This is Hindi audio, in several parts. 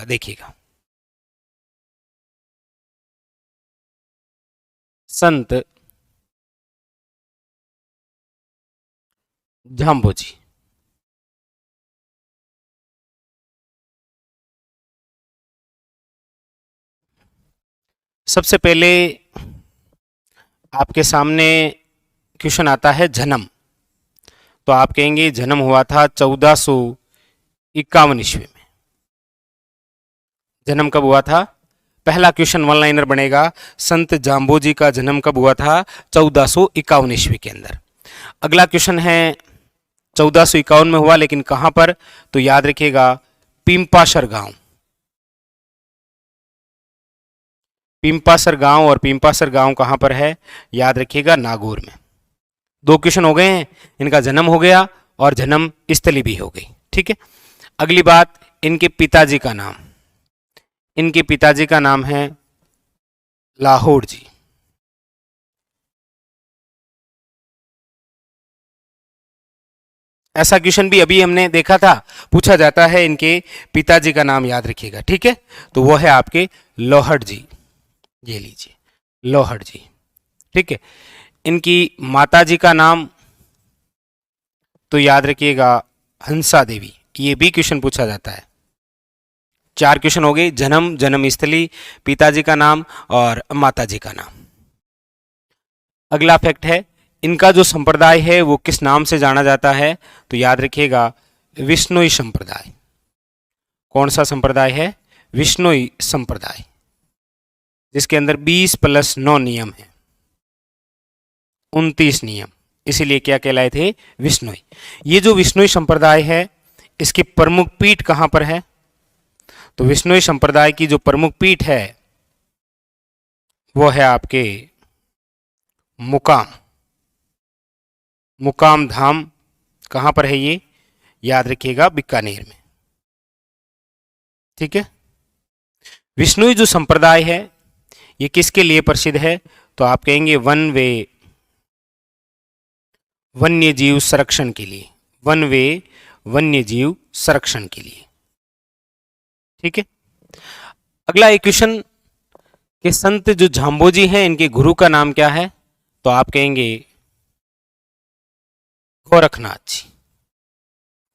देखिएगा। संत जाम्बोजी। सबसे पहले आपके सामने क्वेश्चन आता है जन्म। तो आप कहेंगे जन्म हुआ था 1451 ईस्वी में। जन्म कब हुआ था? पहला क्वेश्चन वन लाइनर बनेगा, संत जाम्बोजी का जन्म कब हुआ था? 1451 ईस्वी के अंदर। अगला क्वेश्चन है 1451 में हुआ, लेकिन कहां पर? तो याद रखिएगा पिंपाशर गांव। पिंपासर गांव, और पिंपासर गांव कहां पर है? याद रखिएगा नागौर में। दो क्वेश्चन हो गए हैं, इनका जन्म हो गया और जन्म स्थली भी हो गई। ठीक है, अगली बात, इनके पिताजी का नाम। इनके पिताजी का नाम है लाहौर जी। ऐसा क्वेश्चन भी अभी हमने देखा था, पूछा जाता है इनके पिताजी का नाम, याद रखिएगा। ठीक है, तो वो है आपके लोहड़ जी। ये लीजिए लोहड़ जी। ठीक है, इनकी माताजी का नाम तो याद रखिएगा हंसा देवी। ये भी क्वेश्चन पूछा जाता है। चार क्वेश्चन हो गए, जन्म, जन्म स्थली, पिताजी का नाम और माताजी का नाम। अगला फैक्ट है, इनका जो संप्रदाय है वो किस नाम से जाना जाता है? तो याद रखिएगा विश्नोई संप्रदाय। कौन सा संप्रदाय है? विश्नोई संप्रदाय, जिसके अंदर 20+9 नियम है, 29 नियम, इसीलिए क्या कहलाए थे? विश्नोई। ये जो विश्नोई संप्रदाय है, इसकी प्रमुख पीठ कहां पर है? तो विश्नोई संप्रदाय की जो प्रमुख पीठ है वो है आपके मुकाम। मुकाम धाम कहां पर है ये? याद रखिएगा बीकानेर में। ठीक है, विश्नोई जो संप्रदाय है ये किसके लिए प्रसिद्ध है? तो आप कहेंगे वन्य जीव संरक्षण के लिए। वन्य जीव संरक्षण के लिए। ठीक है, अगला एक क्वेश्चन कि संत जो जाम्बोजी हैं इनके गुरु का नाम क्या है? तो आप कहेंगे गोरखनाथ जी।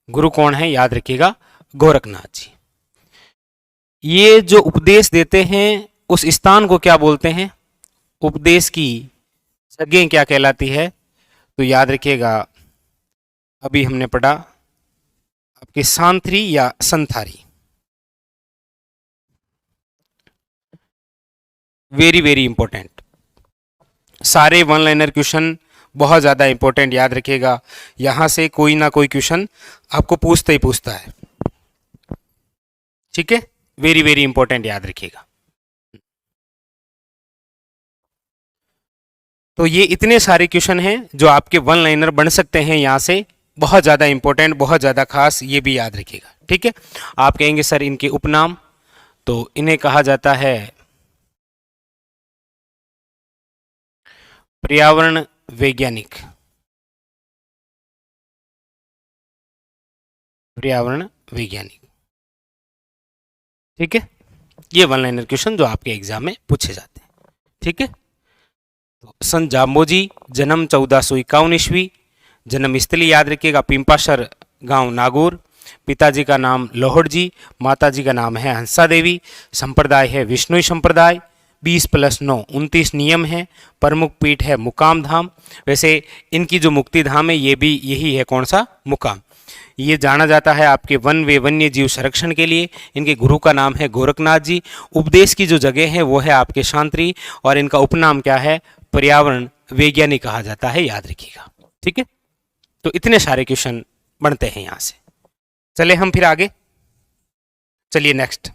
गुरु कौन है? याद रखिएगा गोरखनाथ जी। ये जो उपदेश देते हैं उस स्थान को क्या बोलते हैं? उपदेश की जगह क्या कहलाती है? तो याद रखिएगा अभी हमने पढ़ा आपकी सांथरी या संथारी। वेरी वेरी इंपॉर्टेंट, सारे वन लाइनर क्वेश्चन बहुत ज्यादा इंपॉर्टेंट, याद रखिएगा। यहां से कोई ना कोई क्वेश्चन आपको पूछता ही पूछता है। ठीक है, वेरी वेरी इंपॉर्टेंट, याद रखिएगा। तो ये इतने सारे क्वेश्चन हैं जो आपके वन लाइनर बन सकते हैं यहां से, बहुत ज्यादा इंपॉर्टेंट, बहुत ज्यादा खास, ये भी याद रखिएगा। ठीक है, आप कहेंगे सर इनके उपनाम, तो इन्हें कहा जाता है पर्यावरण वैज्ञानिक। पर्यावरण वैज्ञानिक। ठीक है, ये वन लाइनर क्वेश्चन जो आपके एग्जाम में पूछे जाते हैं। ठीक है, तो संत जाम्बोजी, जन्म 1451 ईस्वी, जन्म स्थली याद रखिएगा पिंपाशर गांव नागौर, पिताजी का नाम लोहड़ जी, माताजी का नाम है हंसा देवी, संप्रदाय है विश्नोई संप्रदाय, 20+9 29 नियम है, प्रमुख पीठ है मुकाम धाम। वैसे इनकी जो मुक्ति धाम है ये भी यही है, कौन सा? मुकाम। ये जाना जाता है आपके वन्य जीव संरक्षण के लिए। इनके गुरु का नाम है गोरखनाथ जी। उपदेश की जो जगह है वो है आपके शांति, और इनका उपनाम क्या है? पर्यावरण वैज्ञानिक कहा जाता है, याद रखिएगा। ठीक है, तो इतने सारे क्वेश्चन बनते हैं यहां से। चले हम फिर आगे, चलिए नेक्स्ट।